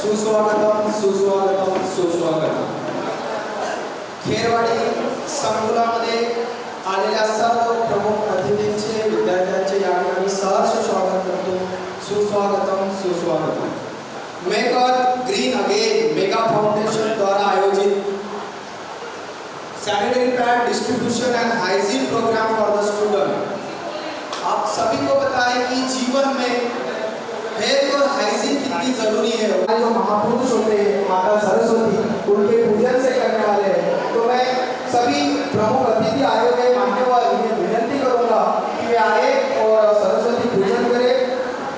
सुस्वागतम सुस्वागतम सुस्वागतम. खेरवाडी संकुलामध्ये आलेल्या सर्व प्रमुख अतिथींचे विद्यार्थ्यांचे या ठिकाणी सहर्ष स्वागत करतो. सुस्वागतम सुस्वागतम. Maker green again mega foundation द्वारा आयोजित sanitary pad distribution and hygiene program for the student. आप सभी को पता है कि जीवन में हेल्थ और हाइजीन कितनी जरूरी है. जो महापुरुष होते हैं माता सरस्वती उनके पूजन से करने वाले हैं. तो मैं सभी प्रमुख अतिथि आए हुए मान्यवर उन्हें विनती करूंगा कि वे आए और सरस्वती पूजन करें.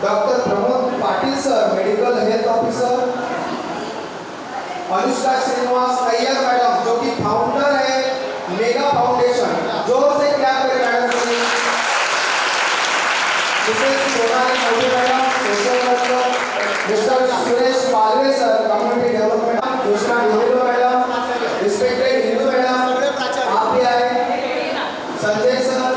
Doctor Pramod Patil sir medical health officer, Anushka Srinivas Iyer madam जो कि फाउंडर है मेगा फाउंडेशन, जोर से क्लैप करें मैडम के लिए. Madam social worker mister Suresh Palve sir community development, Krishna Hindu madam, respected Hindu madam आप भी आए. Sanjay sir,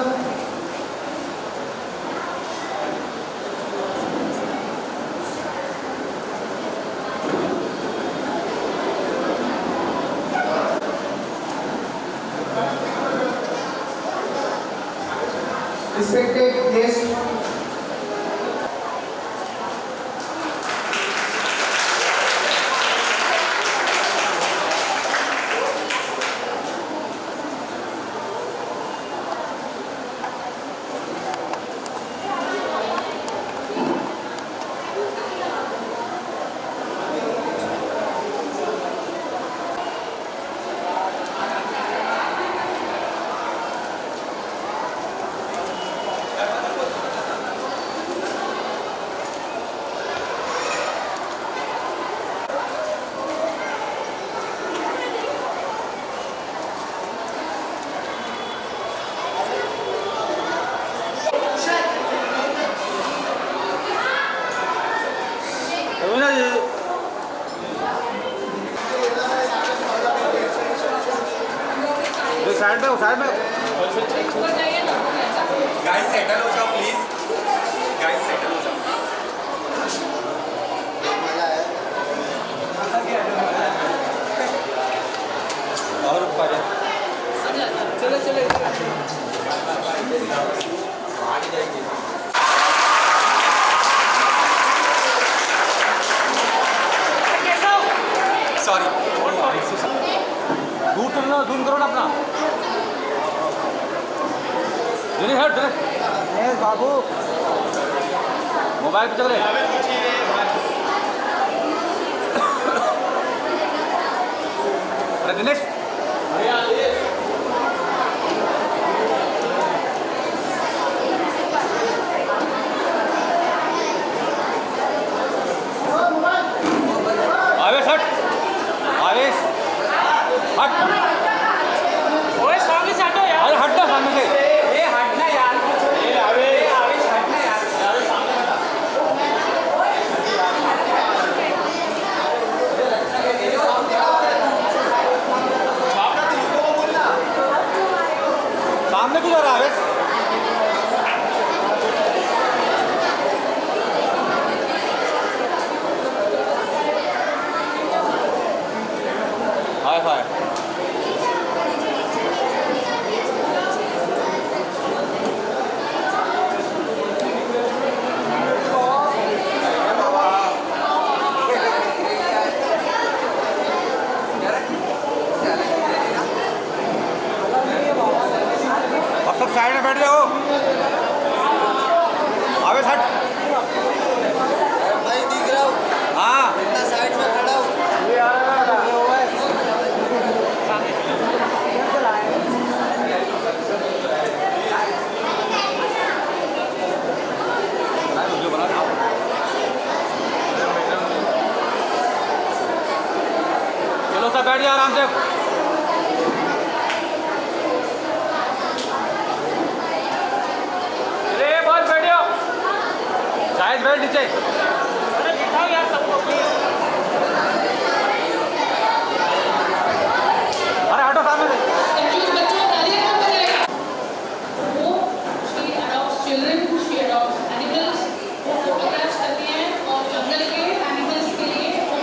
respected guest, side में गाइस सेटल हो जाओ प्लीज. गाइस सेटल हो जाओ. और ऊपर चलो चलो आगे जाएंगे. सॉरी दूर चलना, दूर करो ना अपना. हट बाबू मोबाइल पे चल रहे. अरे दिनेश आवेश हट, आवेश हट. ओए सामने से हटो यार. अरे हटना सामने से. सामने क्यों जा रहा है? हाय हाय. साइड में बैठ जाओ. आवेश हट. मैं दिख रहा हूँ. हाँ इतना साइड में खड़ा हूँ. चलो सब बैठ जाओ आराम से. बैठ नीचे. अरे बिठाओ यार सबको. अरे हटो सामने से. Children, she adopts animals, वो फोटोग्राफ्स करती हैं और जंगल के एनिमल्स के लिए वो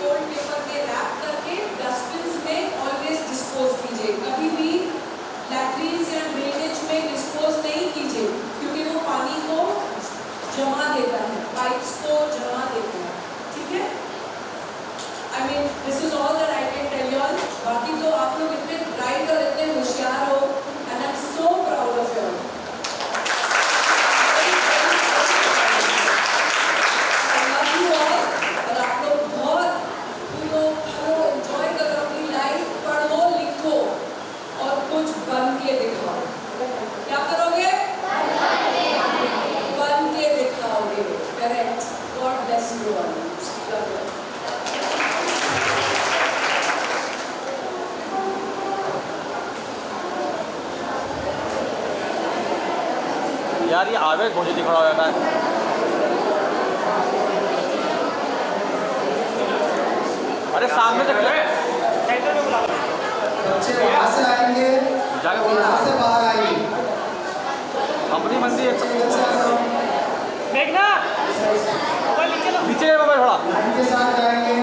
रोल पेपर में रैप करके डस्टबिन में ऑलवेज डिस्पोज कीजिए। कभी भी लैट्रिन्स या ड्रेनेज में डिस्पोज नहीं कीजिए, क्योंकि वो पानी को जमा देता है, पाइप्स को जमा देता है। ठीक है, I mean this is all that I can tell you all. बाकी तो आप लोग इतने ब्राइट और इतने होशियार हो, and I am so proud of you. बन के दिखाओ। क्या करोगे? बन के दिखाओगे। Correct. God bless you all. यार ये आवेश मुझे दिख रहा है। अरे सामने से सेंटर में बुला। बच्चे वहाँ से आएंगे और यहाँ से बाहर आएंगे। अपनी मंदी है। देखना नीचे मोबाइल थोड़ा लाइन के साथ जाएंगे।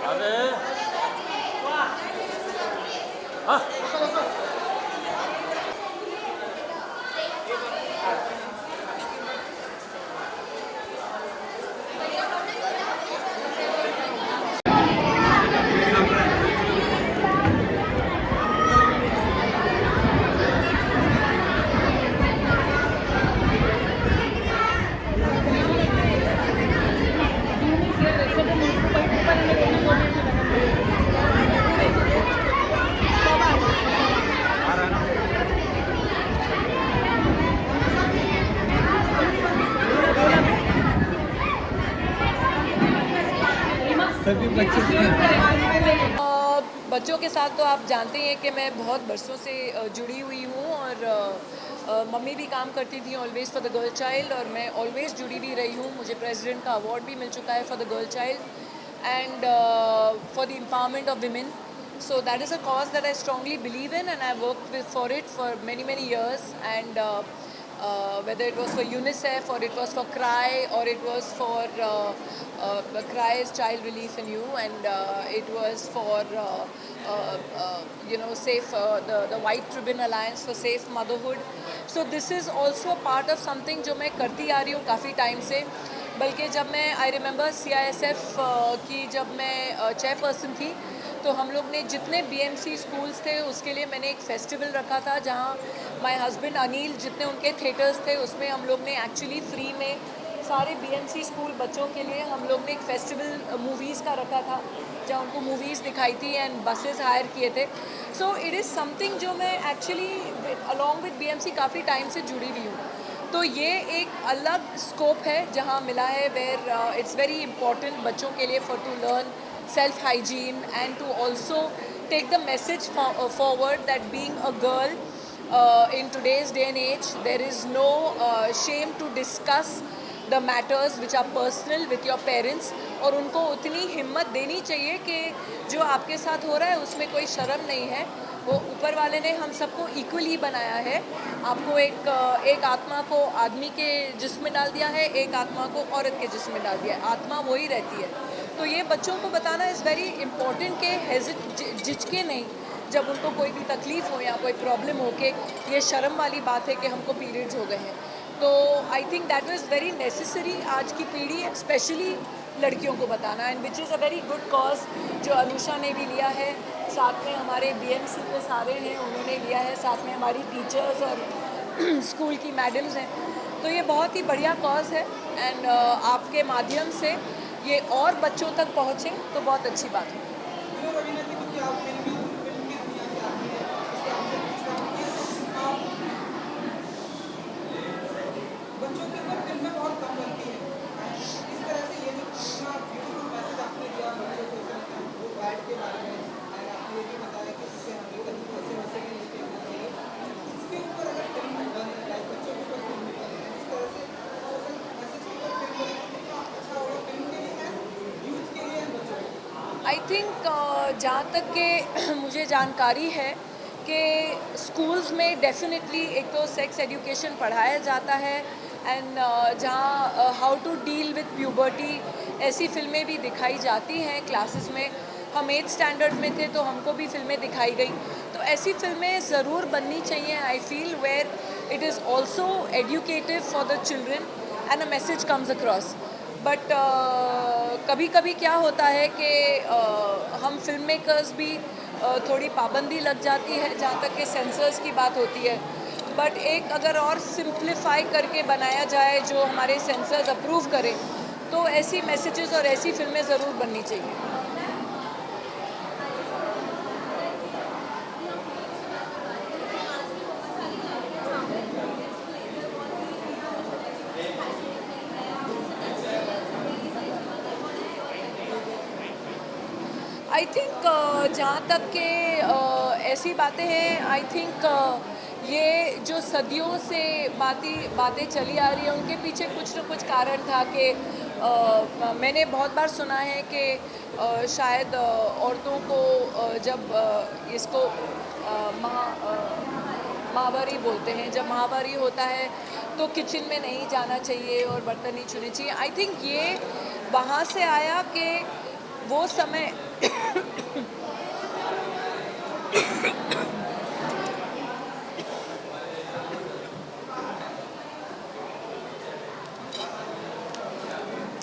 अरे हाँ बच्चों के साथ तो आप जानते हैं कि मैं बहुत बरसों से जुड़ी हुई हूँ, और मम्मी भी काम करती थी always for the girl child, और मैं ऑलवेज़ जुड़ी हुई रही हूँ। मुझे प्रेसिडेंट का अवार्ड भी मिल चुका है for the girl child and for the empowerment of women. So that is a cause that I strongly believe in, and I worked for it for many years, and whether it was for UNICEF or it was for CRY or it was for CRY's Child Relief in You, and it was for safe the White Ribbon Alliance for Safe Motherhood. So this is also a part of something जो मैं करती आ रही हूँ काफ़ी time से। बल्कि जब मैं आई रिमेंबर CISF की जब मैं चेयरपर्सन थी, तो हम लोग ने जितने BMC स्कूल्स थे उसके लिए मैंने एक फेस्टिवल रखा था, जहाँ माय हस्बैंड अनिल जितने उनके थिएटर्स थे उसमें हम लोग ने एक्चुअली फ्री में सारे BMC स्कूल बच्चों के लिए हम लोग ने एक फेस्टिवल मूवीज़ का रखा था, जहाँ उनको मूवीज़ दिखाई थी एंड बसेस हायर किए थे। सो इट इज़ समथिंग जो मैं एक्चुअली अलॉन्ग विद BMC काफ़ी टाइम से जुड़ी हुई हूँ। तो ये एक अलग स्कोप है जहाँ मिला है, वेयर इट्स वेरी इंपॉर्टेंट बच्चों के लिए for to learn self hygiene and to also take the message forward that being a girl in today's day and age, there is no shame to discuss the matters which are personal with your parents, और उनको उतनी हिम्मत देनी चाहिए कि जो आपके साथ हो रहा है उसमें कोई शर्म नहीं है। वो ऊपर वाले ने हम सबको इक्वली बनाया है। आपको एक आत्मा को आदमी के जिस्म में डाल दिया है, एक आत्मा को औरत के जिस्म में डाल दिया है। आत्मा वही रहती है, तो ये बच्चों को बताना इज़ वेरी इम्पॉर्टेंट कि झिझके नहीं जब उनको कोई भी तकलीफ़ हो या कोई प्रॉब्लम हो के ये शर्म वाली बात है कि हमको पीरियड्स हो गए हैं। तो I think that was very necessary आज की पीढ़ी स्पेशली लड़कियों को बताना, and which is a very good cause जो अनुषा ने भी लिया है, साथ में हमारे BMC के सारे हैं उन्होंने लिया है, साथ में हमारी टीचर्स और स्कूल की मैडम्स हैं। तो ये बहुत ही बढ़िया कॉज है एंड आपके माध्यम से ये और बच्चों तक पहुँचे तो बहुत अच्छी बात है। बच्चों के ऊपर फिल्में बहुत कम बनती हैं। इस तरह से ये जो इतना ब्यूटीफुल मैसेज आपने दिया बच्चों को वो बैट के बारे में, और आपने ये भी बताया कि इससे हमें कहीं वैसे वैसे भी नहीं देखना चाहिए। इसके ऊपर अगर फिल्म बने, लाइक बच्चों के ऊपर फिल्म बने, इस तरह से मैसेज के ऊपर फिल्म बने कितना अच्छा होगा फिल्म के लिए एंड यूथ के लिए एंड बच्चों के लिए। आई थिंक जहाँ तक के मुझे जानकारी है कि स्कूल्स में डेफिनेटली एक तो सेक्स एजुकेशन पढ़ाया जाता है एंड जहाँ how to deal with puberty ऐसी फिल्में भी दिखाई जाती हैं क्लासेस में। हम 8th स्टैंडर्ड में थे तो हमको भी फिल्में दिखाई गई, तो ऐसी फिल्में ज़रूर बननी चाहिए। I feel where it is also educative for the children and a message comes across. But कभी कभी क्या होता है कि हम फिल्म मेकर्स भी थोड़ी पाबंदी लग जाती है जहाँ तक कि सेंसर्स की बात होती है। बट एक अगर और सिंप्लीफाई करके बनाया जाए जो हमारे सेंसर्स अप्रूव करें तो ऐसी मैसेजेस और ऐसी फिल्में ज़रूर बननी चाहिए। आई थिंक जहाँ तक के ऐसी बातें हैं, आई थिंक ये जो सदियों से बातें चली आ रही हैं उनके पीछे कुछ न कुछ कारण था कि मैंने बहुत बार सुना है कि शायद औरतों को जब इसको माहवारी बोलते हैं, जब माहवारी होता है तो किचन में नहीं जाना चाहिए और बर्तन नहीं छूने चाहिए। आई थिंक ये वहाँ से आया कि वो समय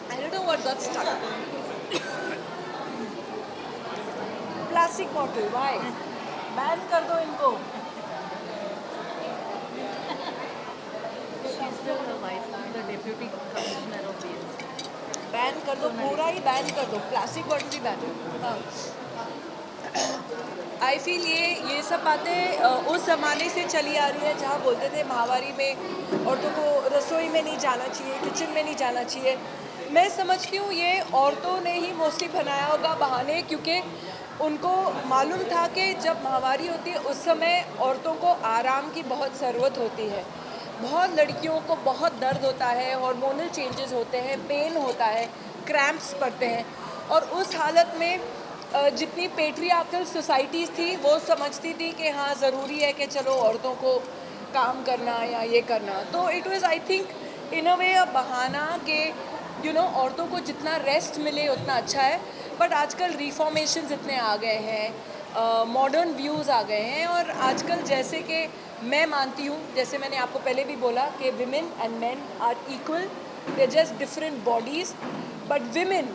I don't know what got stuck. Plastic bottle, why? Ban कर दो इनको। the deputy commissioner of BMC. Ban कर दो, पूरा ही बैन कर दो, प्लास्टिक बॉटल भी बैन कर दो। आई फील ये सब बातें उस ज़माने से चली आ रही है जहाँ बोलते थे माहवारी में औरतों को रसोई में नहीं जाना चाहिए, किचन में नहीं जाना चाहिए। मैं समझती हूँ ये औरतों ने ही मोस्टली बनाया होगा बहाने, क्योंकि उनको मालूम था कि जब माहवारी होती है उस समय औरतों को आराम की बहुत ज़रूरत होती है। बहुत लड़कियों को बहुत दर्द होता है, हार्मोनल चेंजेस होते हैं, पेन होता है, क्रैम्प्स पड़ते हैं, और उस हालत में जितनी पेट्रियार्कल सोसाइटीज़ थी वो समझती थी कि हाँ ज़रूरी है कि चलो औरतों को काम करना या ये करना। तो it was I think in a way a बहाना कि औरतों को जितना रेस्ट मिले उतना अच्छा है। बट आजकल रिफॉर्मेशंस इतने आ गए हैं, मॉडर्न व्यूज़ आ गए हैं, और आजकल जैसे कि मैं मानती हूँ, जैसे मैंने आपको पहले भी बोला कि women and men are equal, they are just different bodies, but women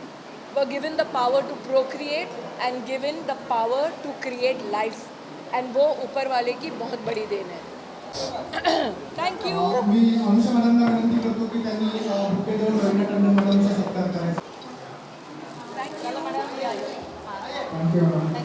were given the power to procreate and given the power to create life, and वो ऊपर वाले की बहुत बड़ी देन है। Thank you. मी अनुषा मॅडमला विनंती करतो की त्यांनी बुके देऊन रवीना टंडन मॅडमचा सत्कार करायचा। Thank you madam. Thank you madam.